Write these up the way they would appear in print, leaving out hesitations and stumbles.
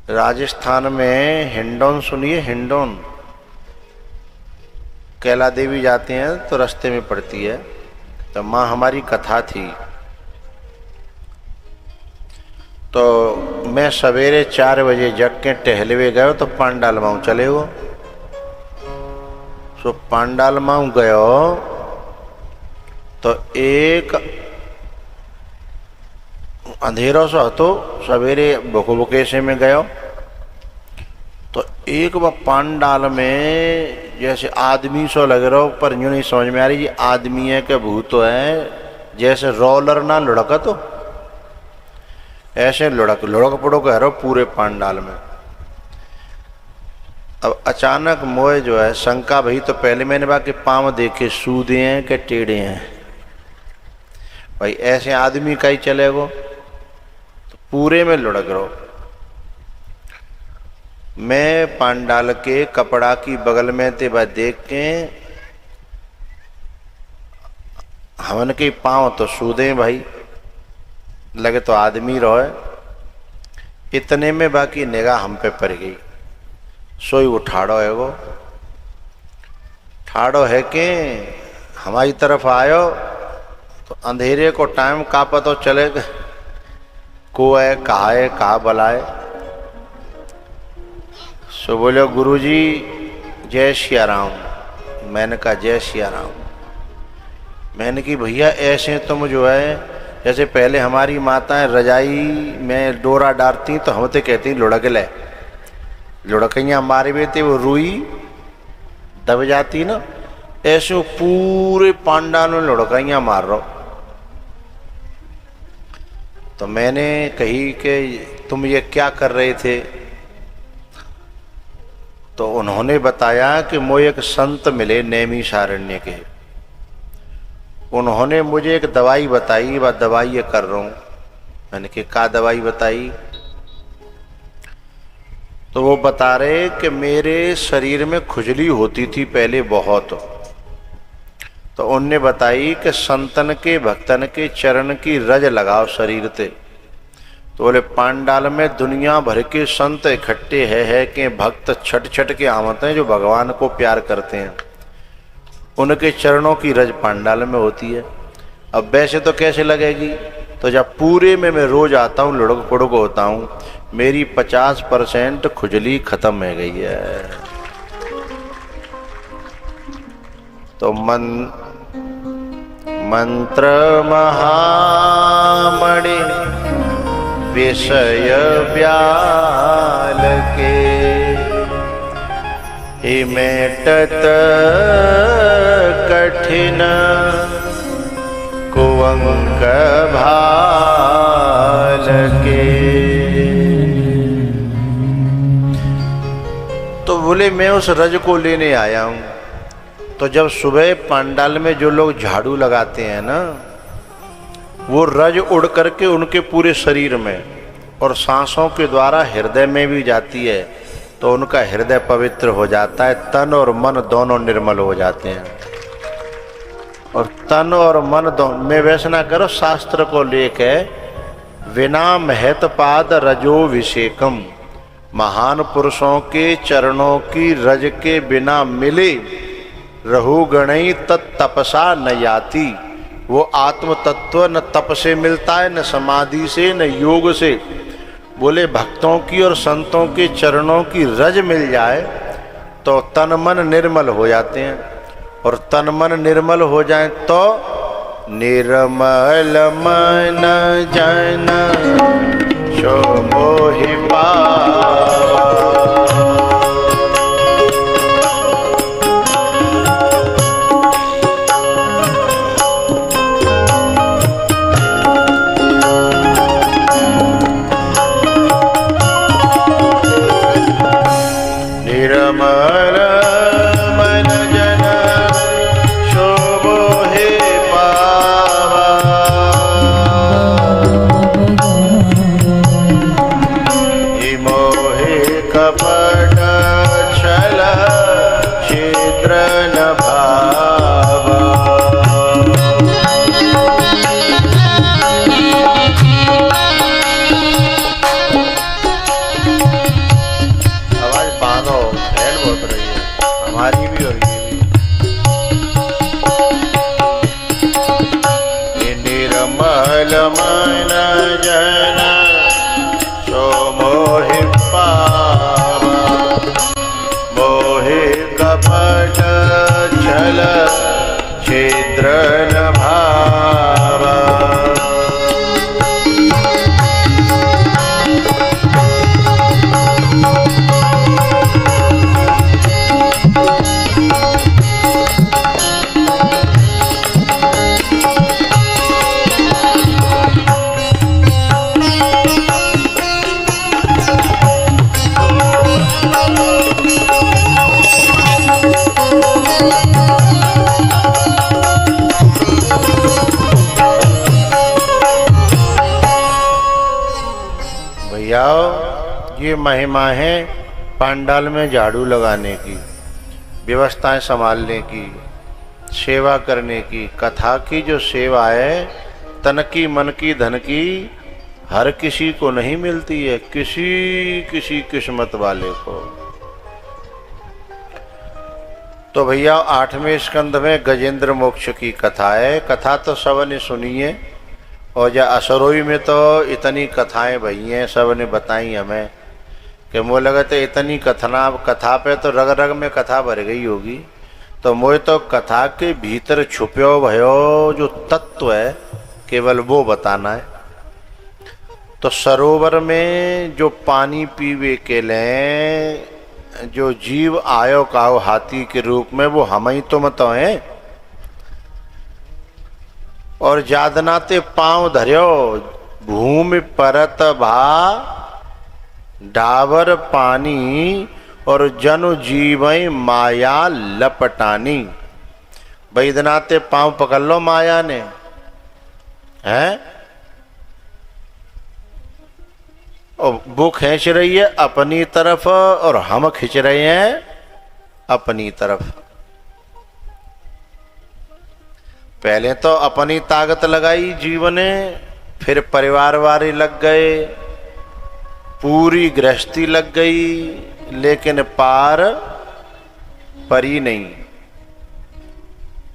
राजस्थान में हिंडौन सुनिए, हिंडौन कैला देवी जाते हैं तो रास्ते में पड़ती है। तो माँ हमारी कथा थी। तो मैं सवेरे 4 बजे जग के टहलवे गयो तो पांडाल माऊ चले गो। सो पांडाल माऊ गयो तो एक अंधेरो सो हतो, सवेरे बुके से में गयो तो एक वह पांडाल में जैसे आदमी सो लग रहा हो, पर यूं नहीं समझ में आ रही आदमी है कि भूत है। जैसे रोलर ना लुढ़क तो ऐसे लुढ़क लुढ़क पड़ो कह रहा पूरे पांडाल में। अब अचानक मोए जो है शंका भई, तो पहले मैंने कहा कि पांव देखे सूदे हैं कि टेढ़े हैं। भाई ऐसे आदमी का ही चलेगो तो पूरे में लुढ़क रहो। मैं पांडाल के कपड़ा की बगल में थे वह देख के हमन के पांव तो सूदे भाई लगे तो आदमी रोए। इतने में बाकी निगाह हम पे पड़ गई। सोई वो ठाड़ो है, वो ठाड़ो है कि हमारी तरफ आयो तो अंधेरे को टाइम का पता चले को है कहा बलाए। सो बोलो गुरुजी जय सिया राम। मैंने कहा जय सिया राम। मैंने कि भैया ऐसे तुम जो है जैसे पहले हमारी माताएं रजाई में डोरा डालती तो हम तो कहती लुढ़क ले, लुढ़कइयाँ मारे हुए थे वो रुई दब जाती ना, ऐसे पूरे पांडाल में लुढ़कइयाँ मार रहा। तो मैंने कही कि तुम ये क्या कर रहे थे? तो उन्होंने बताया कि मुझे एक संत मिले नैमिषारण्य के, उन्होंने मुझे एक दवाई बताई, वह दवाई ये कर रहा हूँ। मैंने कि क्या दवाई बताई? तो वो बता रहे कि मेरे शरीर में खुजली होती थी पहले बहुत। तो उनने बताई कि संतन के भक्तन के चरण की रज लगाओ शरीर पे। तो बोले पांडाल में दुनिया भर के संत इकट्ठे है कि भक्त छट छट के आवत हैं जो भगवान को प्यार करते हैं, उनके चरणों की रज पांडाल में होती है। अब वैसे तो कैसे लगेगी? तो जब पूरे में मैं रोज आता हूँ लुढ़क पुढ़क होता हूँ, मेरी 50% खुजली खत्म हो गई है। तो मंत्र महामणि विषय व्याल के हिमेटत कठिन कुवंक भाल के। तो बोले मैं उस रज को लेने आया हूं। तो जब सुबह पांडाल में जो लोग झाड़ू लगाते हैं ना, वो रज उड़ करके उनके पूरे शरीर में और सांसों के द्वारा हृदय में भी जाती है, तो उनका हृदय पवित्र हो जाता है, तन और मन दोनों निर्मल हो जाते हैं। और तन और मन दोनों में वैसे ना करो, शास्त्र को लेख है विना महत पाद रजोभिषेकम, महान पुरुषों के चरणों की रज के बिना मिले रहु गणई तत्तपसा न याति। वो आत्म तत्व न तप से मिलता है, न समाधि से, न योग से। बोले भक्तों की और संतों के चरणों की रज मिल जाए तो तन मन निर्मल हो जाते हैं, और तन मन निर्मल हो जाए तो निर्मल मन जन सो मोहि पावा। निर्मल मन जन शोभो हे पावा। हिम ये महिमा है पंडाल में झाड़ू लगाने की, व्यवस्थाएं संभालने की, सेवा करने की। कथा की जो सेवा है तन की मन की धन की हर किसी को नहीं मिलती है, किसी किस्मत वाले को। तो भैया 8वें स्कंद में गजेंद्र मोक्ष की कथा है। कथा तो सबने सुनी है और या असरोई में तो इतनी कथाएं भई हैं, सबने बताई हमें कि मुझे लगा तो इतनी कथा पे तो रग रग में कथा भर गई होगी। तो मुझे तो कथा के भीतर छुप्यो भयो जो तत्व है केवल वो बताना है। तो सरोवर में जो पानी पीवे के लिए जो जीव आयो काओ हाथी के रूप में, वो हम ही तुम तो हैं। और जादनाते पांव धर्यो भूमि परत भा डाबर पानी और जनु जीवई माया लपटानी। बैदनाते पांव पकड़ लो माया ने, हैं? और वो खींच रही है अपनी तरफ और हम खींच रहे हैं अपनी तरफ। पहले तो अपनी ताकत लगाई जीव ने, फिर परिवार वाले लग गए, पूरी गृहस्थी लग गई, लेकिन पार परी नहीं।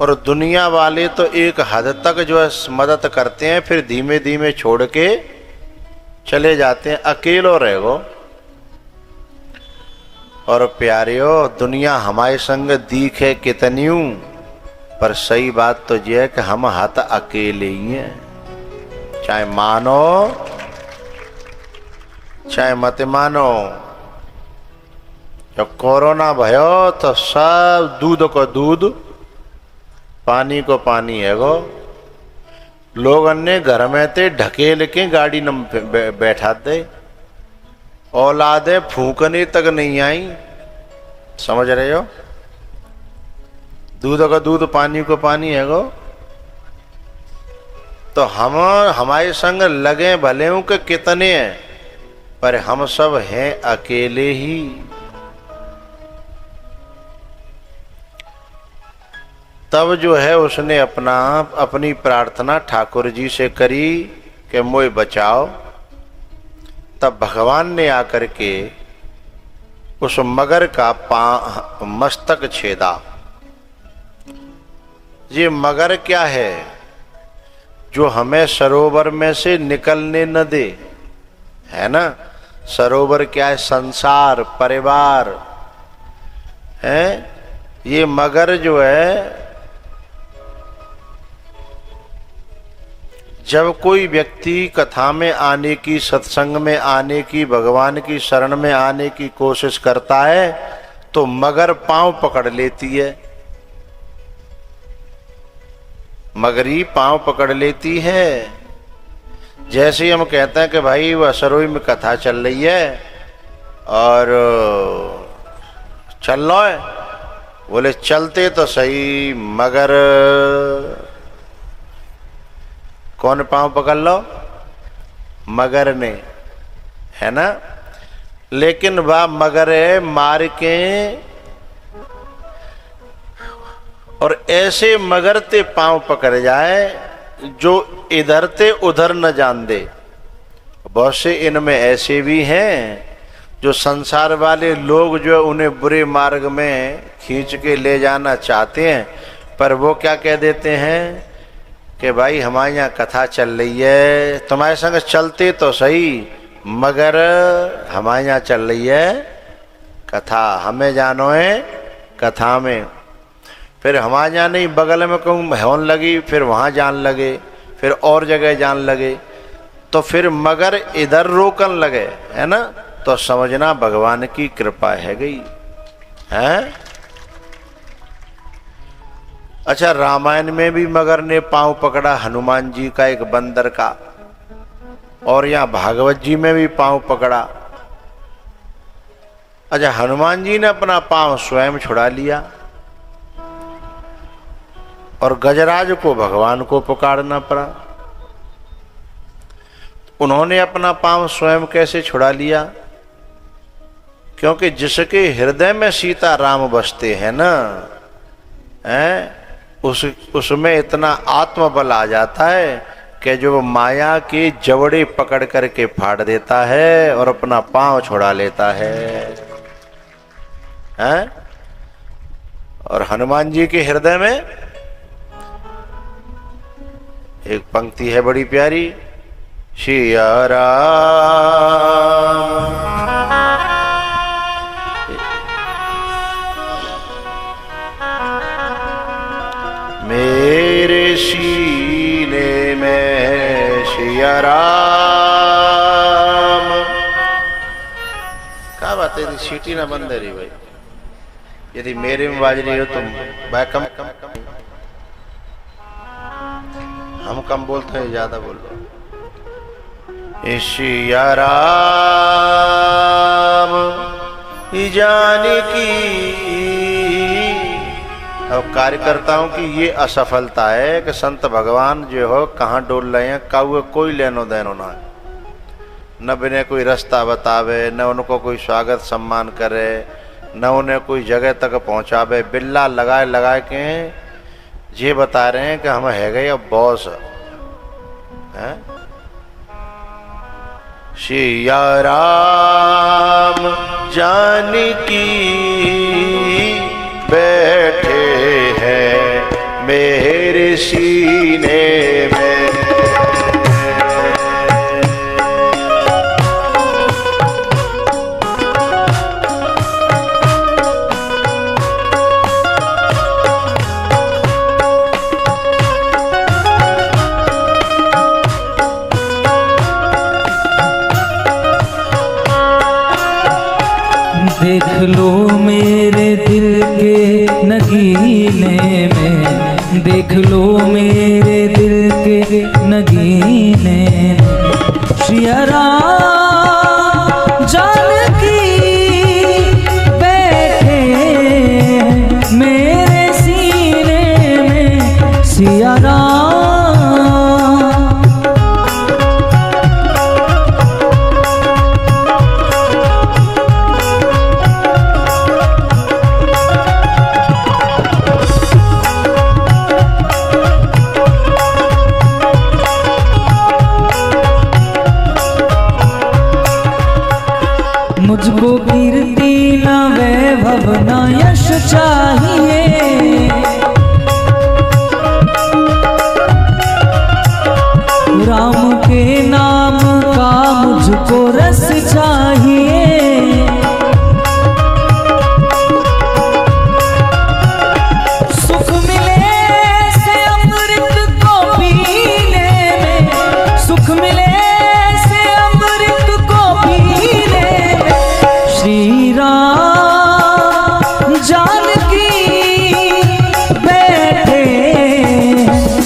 और दुनिया वाले तो एक हद तक जो है मदद करते हैं, फिर धीमे धीमे छोड़ के चले जाते हैं, अकेलो रहो। और प्यारियो दुनिया हमारे संग दिखे कितनियों, पर सही बात तो ये है कि हम हाथ अकेले ही हैं, चाहे मानो चाहे मत मानो। जब कोरोना भयो तो सब दूध को दूध पानी को पानी है गो। लोग अन्य घर में थे ढकेल के गाड़ी न बैठा दे, औलादे फूकने तक नहीं आई। समझ रहे हो? दूध का दूध पानी को पानी है गो। तो हम हमारे संग लगे भले हूं कि कितने हैं, पर हम सब हैं अकेले ही। तब जो है उसने अपनी प्रार्थना ठाकुर जी से करी कि मोए बचाओ। तब भगवान ने आकर के उस मगर का मस्तक छेदा। ये मगर क्या है? जो हमें सरोवर में से निकलने न दे, है ना। सरोवर क्या है? संसार, परिवार है। ये मगर जो है, जब कोई व्यक्ति कथा में आने की, सत्संग में आने की, भगवान की शरण में आने की कोशिश करता है तो मगर पांव पकड़ लेती है। मगरी पांव पकड़ लेती है। जैसे ही हम कहते हैं कि भाई वह सरोई में कथा चल रही है और चल लो है, बोले चलते तो सही, मगर कौन पांव पकड़ लो? मगर ने, है ना। लेकिन वह मगर मार के और ऐसे मगर ते पांव पकड़ जाए जो इधर ते उधर न जान दे। बहुत से इनमें ऐसे भी हैं जो संसार वाले लोग जो है उन्हें बुरे मार्ग में खींच के ले जाना चाहते हैं, पर वो क्या कह देते हैं कि भाई हमारे यहाँ कथा चल रही है, तुम्हारे संग चलते तो सही, मगर हमारे यहाँ चल रही है कथा, हमें जानो है कथा में। फिर हमारे यहाँ नहीं, बगल में कहूँ होने लगी, फिर वहाँ जान लगे, फिर और जगह जान लगे, तो फिर मगर इधर रोकन लगे, है ना। तो समझना भगवान की कृपा है गई है। अच्छा, रामायण में भी मगर ने पांव पकड़ा हनुमान जी का, एक बंदर का, और यहाँ भागवत जी में भी पांव पकड़ा। अच्छा, हनुमान जी ने अपना पांव स्वयं छुड़ा लिया और गजराज को भगवान को पुकारना पड़ा। उन्होंने अपना पांव स्वयं कैसे छुड़ा लिया? क्योंकि जिसके हृदय में सीता राम बसते हैं ना, उसमें इतना आत्मबल आ जाता है कि जो माया के जवड़े पकड़ करके फाड़ देता है और अपना पांव छुड़ा लेता है। और हनुमान जी के हृदय में एक पंक्ति है बड़ी प्यारी, सिया राम मेरे सीने में सिया राम। क्या बात है, सीटी ना बंद रही भाई, यदि मेरे में बाज रही हो तुम कम हम कम बोलते हैं, ज्यादा बोल रहे। सिया राम जानकी। अब कार्यकर्ताओं की ये असफलता है कि संत भगवान जो हो कहाँ डोल रहे हैं, काउए कोई लेनो देनो ना, न बिने कोई रास्ता बतावे, न उनको कोई स्वागत सम्मान करे, न उन्हें कोई जगह तक पहुंचावे। बिल्ला लगाए लगाए के ये बता रहे हैं कि हम है गए अब बॉस हैं। सिया राम जानकी बैठे हैं मेरे सीने में। देख लो मेरे दिल के नगीने में, देख लो मेरे दिल के नगीने में, सिया राम जानकी बैठे मेरे सीने में, सिया राम। मुझको कीर्ति न वैभव न यश चाहिए, राम के नाम का मुझको रस चाहिए। सुख मिले से अमृत को पीने में, सुख मिले से अमृत को पीने में, श्री राम जानकी बैठे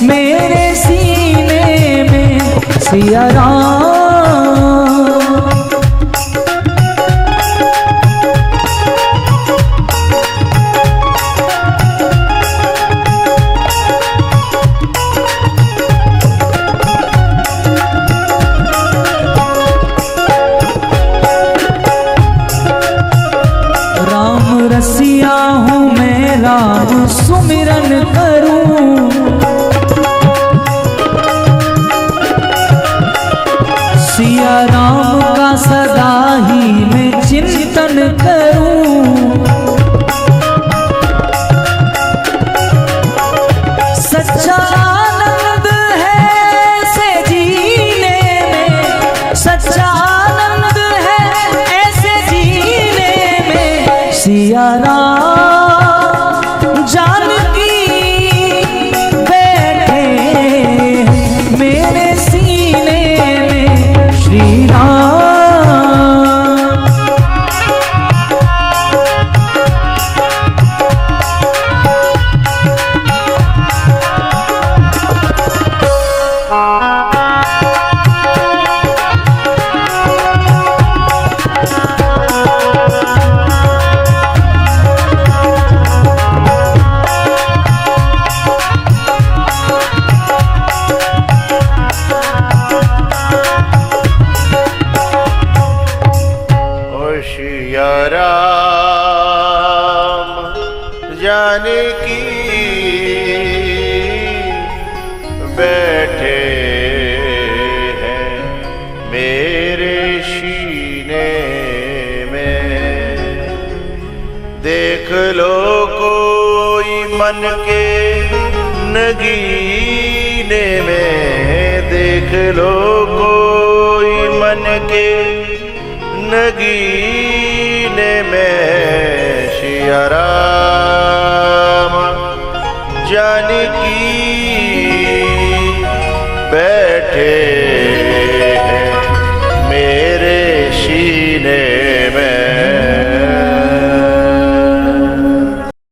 मेरे सीने में, सिया राम। रसिया हूँ मैं राम सुमिरन करूं, सिया राम का सदा ही मैं चिंतन करूं। सच्चा आनंद है ऐसे जीने में, सच्चा आनंद है ऐसे जीने में, सिया राम जानकी बैठे मेरे सीने में, श्री राम। सिया राम जानकी बैठे हैं मेरे सीने में। देख लो कोई मन के नगीने में, देख लो कोई मन के नगीने में सिया राम जानकी बैठे हैं मेरे सीने